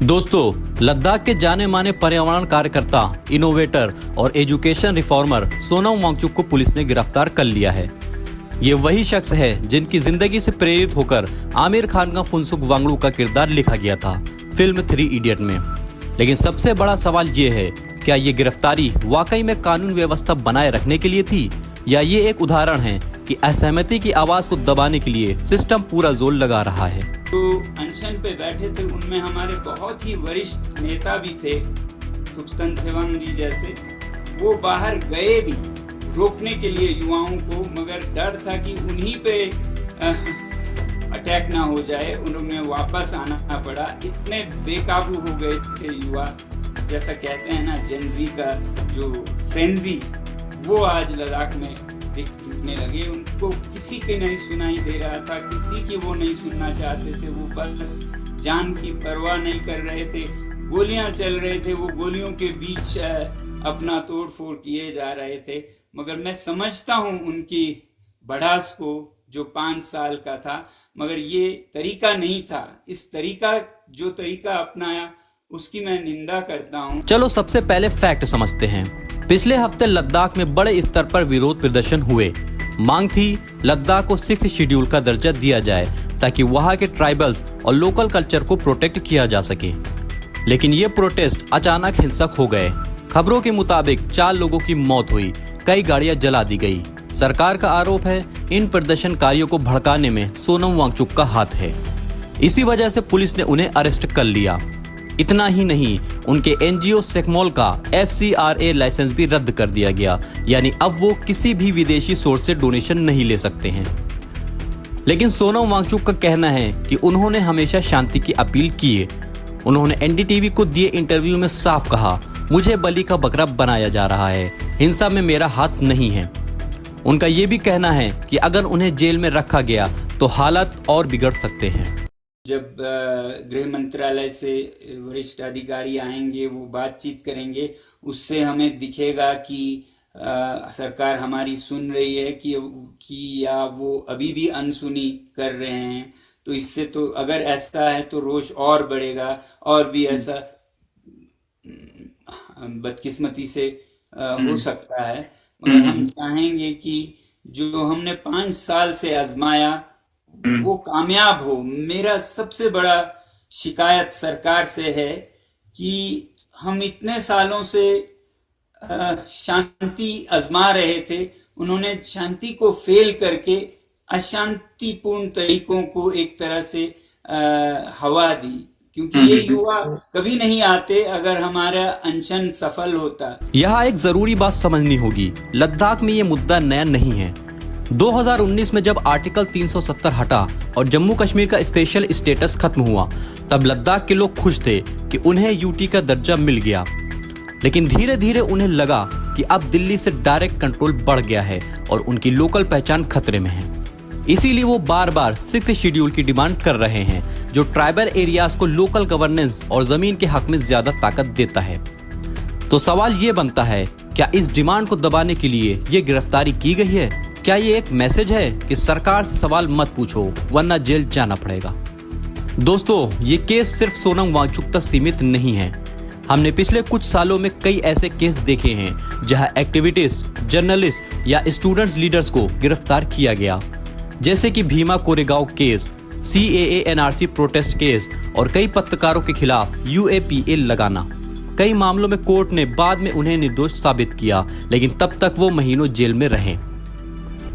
दोस्तों, लद्दाख के जाने माने पर्यावरण कार्यकर्ता, इनोवेटर और एजुकेशन रिफॉर्मर सोनम वांगचुक को पुलिस ने गिरफ्तार कर लिया है। ये वही शख्स है जिनकी जिंदगी से प्रेरित होकर आमिर खान का फुनसुक वांगडू का किरदार लिखा गया था फिल्म 3 इडियट में। लेकिन सबसे बड़ा सवाल ये है, क्या ये गिरफ्तारी वाकई में कानून व्यवस्था बनाए रखने के लिए थी, या ये एक उदाहरण है कि असहमति की आवाज को दबाने के लिए सिस्टम पूरा जोर लगा रहा है। तो अनशन पे बैठे थे, उनमें हमारे बहुत ही वरिष्ठ नेता भी थे, तुपस्तन सेवांग जी जैसे। वो बाहर गए भी रोकने के लिए युवाओं को, मगर डर था कि उन्हीं पे अटैक ना हो जाए, उन्हें वापस आना पड़ा। इतने बेकाबू हो गए थे युवा, जैसा कहते हैं ना जेनजी का जो फ्रेंजी, वो आज लद्दाख में दिखने लगे। उनको किसी की नहीं सुनाई दे रहा था, किसी की वो नहीं सुनना चाहते थे। वो बस जान की परवाह नहीं कर रहे थे। गोलियां चल रहे थे, वो गोलियों के बीच अपना तोड़ फोड़ किए जा रहे थे। मगर मैं समझता हूँ उनकी बढ़ास को, जो 5 साल का था, मगर ये तरीका नहीं था। इस जो तरीका अपनाया उसकी मैं निंदा करता हूँ। चलो सबसे पहले फैक्ट समझते हैं। पिछले हफ्ते लद्दाख में बड़े स्तर पर विरोध प्रदर्शन हुए। मांग थी लद्दाख को 6th शेड्यूल का दर्जा दिया जाए ताकि वहां के ट्राइबल्स और लोकल कल्चर को प्रोटेक्ट किया जा सके। लेकिन ये प्रोटेस्ट अचानक हिंसक हो गए। खबरों के मुताबिक 4 लोगों की मौत हुई, कई गाड़ियां जला दी गई। सरकार का आरोप है इन प्रदर्शनकारियों को भड़काने में सोनम वांगचुक का हाथ है। इसी वजह से पुलिस ने उन्हें अरेस्ट कर लिया। इतना ही नहीं, उनके एनजीओ सेकमोल का FCRA लाइसेंस भी रद्द कर दिया गया, यानी अब वो किसी भी विदेशी सोर्स से डोनेशन नहीं ले सकते हैं। लेकिन सोनम वांगचुक का कहना है कि उन्होंने हमेशा शांति की अपील की है। उन्होंने NDTV को दिए इंटरव्यू में साफ कहा, मुझे बलि का बकरा बनाया जा रहा है, हिंसा में मेरा हाथ नहीं है। उनका ये भी कहना है कि अगर उन्हें जेल में रखा गया तो हालात और बिगड़ सकते हैं। जब गृह मंत्रालय से वरिष्ठ अधिकारी आएंगे, वो बातचीत करेंगे, उससे हमें दिखेगा कि सरकार हमारी सुन रही है कि या वो अभी भी अनसुनी कर रहे हैं। तो इससे तो अगर ऐसा है तो रोष और बढ़ेगा, और भी ऐसा बदकिस्मती से हो सकता है। मगर हम चाहेंगे कि जो हमने 5 साल से आजमाया वो कामयाब हो। मेरा सबसे बड़ा शिकायत सरकार से है कि हम इतने सालों से शांति आजमा रहे थे, उन्होंने शांति को फेल करके अशांतिपूर्ण तरीकों को एक तरह से हवा दी, क्योंकि ये युवा कभी नहीं आते अगर हमारा अनशन सफल होता। यहाँ एक जरूरी बात समझनी होगी, लद्दाख में ये मुद्दा नया नहीं है। 2019 में जब आर्टिकल 370 हटा और जम्मू कश्मीर का स्पेशल स्टेटस खत्म हुआ, तब लद्दाख के लोग खुश थे कि उन्हें यूटी का दर्जा मिल गया। लेकिन धीरे धीरे उन्हें लगा कि अब दिल्ली से डायरेक्ट कंट्रोल बढ़ गया है और उनकी लोकल पहचान खतरे में है। इसीलिए वो बार बार 6th शेड्यूल की डिमांड कर रहे हैं, जो ट्राइबल एरियाज को लोकल गवर्नेंस और जमीन के हक में ज्यादा ताकत देता है। तो सवाल ये बनता है, क्या इस डिमांड को दबाने के लिए ये गिरफ्तारी की गई है? क्या ये एक मैसेज है कि सरकार से सवाल मत पूछो वरना जेल जाना पड़ेगा? दोस्तों, ये केस सिर्फ सोनम वांगचुक तक सीमित नहीं है। हमने पिछले कुछ सालों में कई ऐसे केस देखे हैं जहां एक्टिविटीज, जर्नलिस्ट या स्टूडेंट्स लीडर्स को गिरफ्तार किया गया, जैसे कि Bhima Koregaon case, CAA NRC protest case और कई पत्रकारों के खिलाफ UAPA लगाना। कई मामलों में कोर्ट ने बाद में उन्हें निर्दोष साबित किया, लेकिन तब तक वो महीनों जेल में रहे।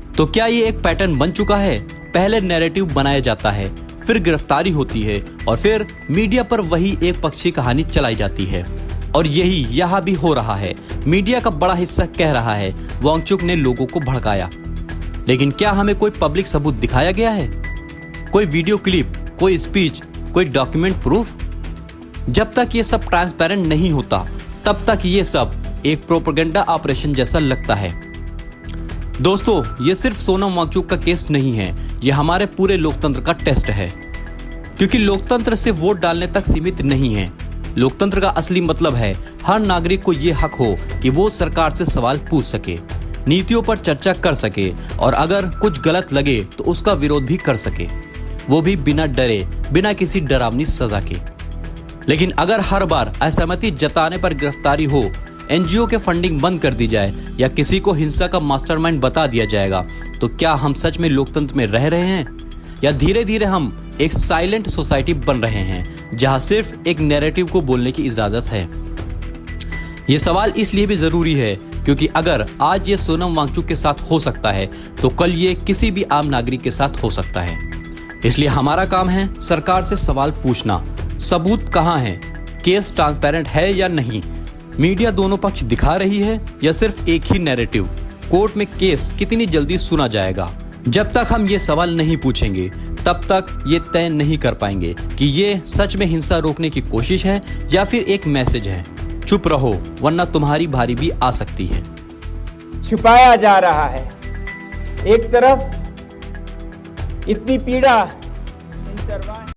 तो क्या ये एक पैटर्न बन चुका है? पहले नैरेटिव बनाया जाता है, फिर गिरफ्तारी होती है और फिर मीडिया पर वही एक पक्षी कहानी चलाई जाती है। और यही यहाँ भी हो रहा है। मीडिया का बड़ा हिस्सा कह रहा है वांगचुक ने लोगों को भड़काया, लेकिन क्या हमें कोई पब्लिक सबूत दिखाया गया है? कोई वीडियो क्लिप, कोई स्पीच, कोई डॉक्यूमेंट प्रूफ? जब तक ये सब ट्रांसपेरेंट नहीं होता, तब तक ये सब एक प्रोपेगेंडा ऑपरेशन जैसा लगता है। दोस्तों, ये सिर्फ सोनम वांगचुक का केस नहीं है, ये हमारे पूरे लोकतंत्र का टेस्ट है। क्योंकि लोकतंत्र से वोट डालने तक सीमित नहीं है। लोकतंत्र का असली मतलब है हर नागरिक को ये हक हो कि वो सरकार से सवाल पूछ सके, नीतियों पर चर्चा कर सके और अगर कुछ गलत लगे तो उसका विरोध भी कर सके, वो भी बिना डरे, बिना किसी डरावनी सजा के। लेकिन अगर हर बार असहमति जताने पर गिरफ्तारी हो, एनजीओ के फंडिंग बंद कर दी जाए या किसी को हिंसा का मास्टरमाइंड बता दिया जाएगा, तो क्या हम सच में लोकतंत्र में रह रहे हैं या धीरे धीरे हम एक साइलेंट सोसाइटी बन रहे हैं जहां सिर्फ एक नैरेटिव को बोलने की इजाजत है? ये सवाल इसलिए भी जरूरी है क्योंकि अगर आज ये सोनम वांगचुक के साथ हो सकता है तो कल ये किसी भी आम नागरिक के साथ हो सकता है। इसलिए हमारा काम है सरकार से सवाल पूछना, सबूत कहां है, केस ट्रांसपेरेंट है या नहीं, मीडिया दोनों पक्ष दिखा रही है या सिर्फ एक ही नैरेटिव, कोर्ट में केस कितनी जल्दी सुना जाएगा। जब तक हम ये सवाल नहीं पूछेंगे तब तक ये तय नहीं कर पाएंगे कि ये सच में हिंसा रोकने की कोशिश है या फिर एक मैसेज है। चुप रहो वरना तुम्हारी भारी भी आ सकती है। छुपाया जा रहा है। एक तरफ इतनी पीड़ा इन